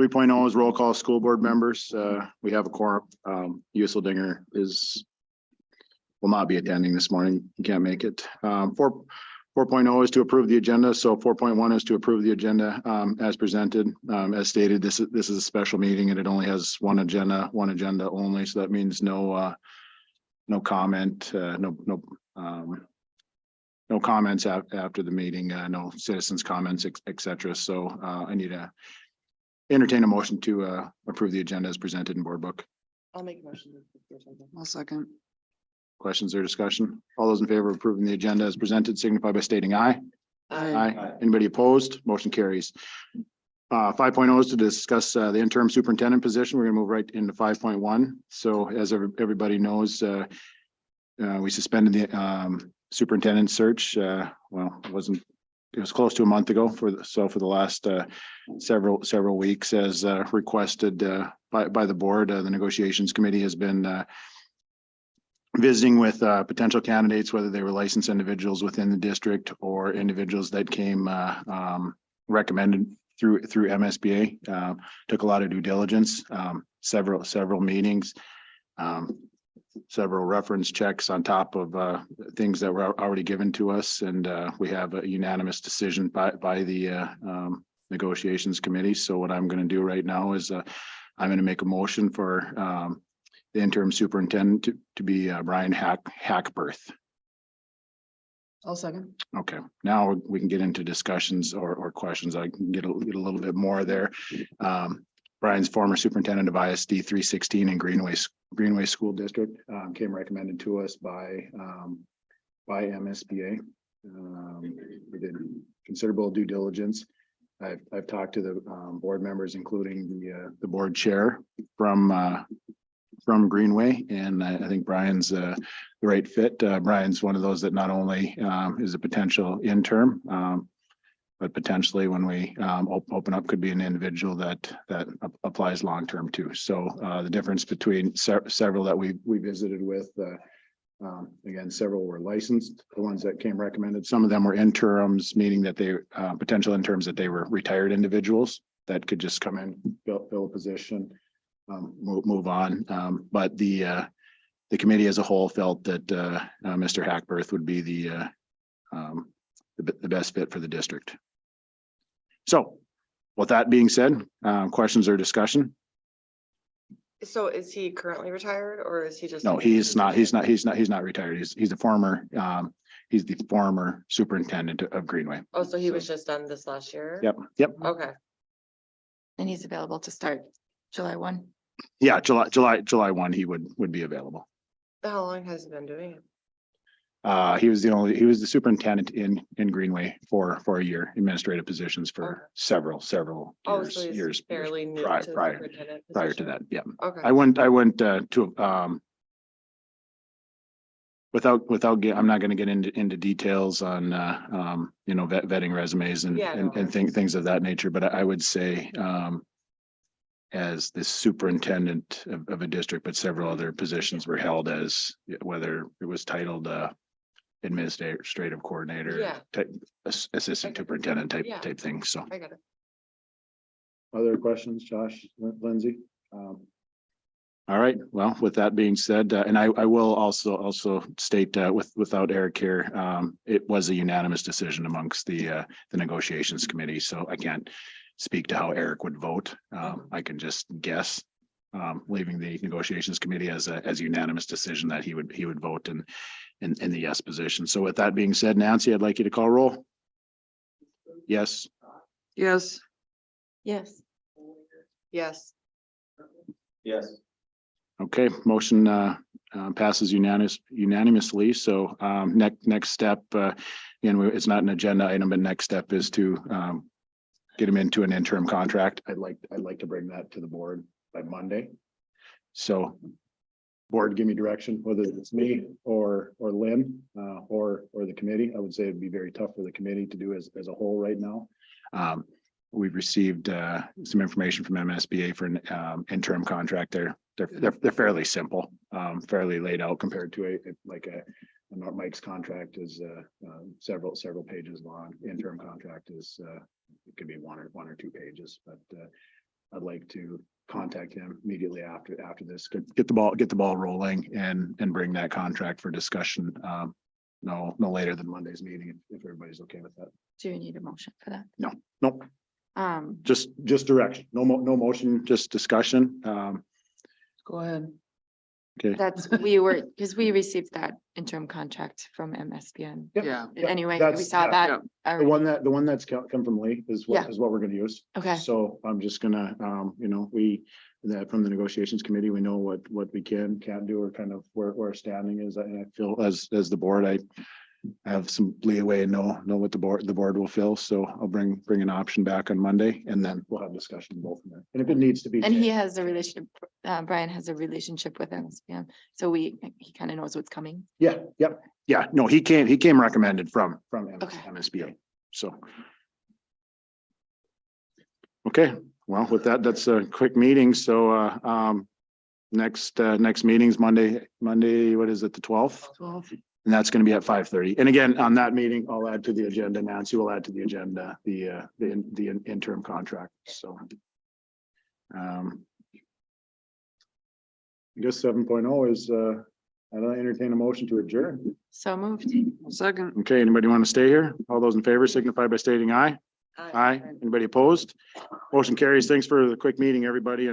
3.0 is roll call school board members. We have a quorum. Useldinger will not be attending this morning. He can't make it. 4.0 is to approve the agenda. So 4.1 is to approve the agenda as presented. As stated, this is a special meeting and it only has one agenda only. So that means no comment, no comments after the meeting, no citizens comments, etc. So I need to entertain a motion to approve the agenda as presented in board book. I'll make a motion. I'll second. Questions or discussion? All those in favor of approving the agenda as presented signify by stating aye. Aye. Anybody opposed? Motion carries. 5.0 is to discuss the interim superintendent position. We're gonna move right into 5.1. So as everybody knows, we suspended the superintendent search. Well, it was close to a month ago for the last several weeks as requested by the board. The negotiations committee has been visiting with potential candidates, whether they were licensed individuals within the district or individuals that came recommended through MSBA. Took a lot of due diligence, several meetings, several reference checks on top of things that were already given to us, and we have a unanimous decision by the negotiations committee. So what I'm going to do right now is I'm going to make a motion for the interim superintendent to be Brian Hackberth. I'll second. Okay, now we can get into discussions or questions. I can get a little bit more there. Brian's former superintendent of ISD 316 in Greenway School District, came recommended to us by MSBA. We did considerable due diligence. I've talked to the board members, including the board chair from Greenway, and I think Brian's the right fit. Brian's one of those that not only is a potential interim, but potentially when we open up could be an individual that applies long-term too. So the difference between several that we visited with, again, several were licensed, the ones that came recommended. Some of them were interims, meaning that they potential interims that they were retired individuals that could just come in, fill a position, move on. But the committee as a whole felt that Mr. Hackberth would be the best fit for the district. So with that being said, questions or discussion? So is he currently retired or is he just? No, he's not retired. He's a former, he's the former superintendent of Greenway. Oh, so he was just done this last year? Yep. Okay. And he's available to start July 1. Yeah, July 1, he would be available. How long has he been doing it? He was the superintendent in Greenway for a year, administrative positions for several Oh, so he's years fairly new prior to the superintendent to position? that. Yeah. Okay. I went to I'm not going to get into details on vetting resumes and things of that nature, but I would say as the superintendent of a district, but several other positions were held as, whether it was titled administrative coordinator, assistant superintendent type thing. So I got it. other questions, Josh, Lindsay? All right. Well, with that being said, and I will also state without Eric here, it was a unanimous decision amongst the negotiations committee. So I can't speak to how Eric would vote. I can just guess, leaving the negotiations committee as a unanimous decision that he would vote in the yes position. So with that being said, Nancy, I'd like you to call roll. Yes. Yes. Yes. Yes. Yes. Okay, motion passes unanimously. So next step, again, it's not an agenda item, but next step is to get him into an interim contract. I'd like to bring that to the board by Monday. So board, give me direction, whether it's me or Lynn or the committee. I would say it'd be very tough for the committee to do as a whole right now. We've received some information from MSBA for an interim contract. They're fairly simple, fairly laid out compared to Mike's contract is several pages long. Interim contract is it could be one or two pages, but I'd like to contact him immediately after this, get the ball rolling and bring that contract for discussion. No later than Monday's meeting, if everybody's okay with that. Do you need a motion for that? Nope, Um, just direction. No motion, just discussion. Go ahead. Okay. because we received that interim contract from MSBN. Yep. Yeah. Anyway, we That's- saw yeah, that. yeah. The one that's come from Lee is Yeah. what we're gonna use. Okay, So I'm just gonna, that from the negotiations committee, we know what we can't do, or kind of where our standing is. And I feel as the board, I have some leeway and know what the board will feel. So I'll bring an option back on Monday, and then we'll have discussion both from there. And if it needs to be. and he changed- has a relationship, Brian has a relationship with MSBN, so he kind of knows what's coming. Yeah, yep, yeah, no, he came recommended from Okay. MSBA, so. Okay, well, with that, that's a quick meeting, so, next meeting's Monday, what is it, the 12th? 12. And that's gonna be at 5:30. And again, on that meeting, I'll add to the agenda, Nancy will add to the agenda, the interim contract, so. I guess 7.0 is, I don't entertain a motion to adjourn. So moved. Second. Okay, anybody want to stay here? All those in favor signify by stating aye. Aye. Anybody opposed? Motion carries. Thanks for the quick meeting, everybody.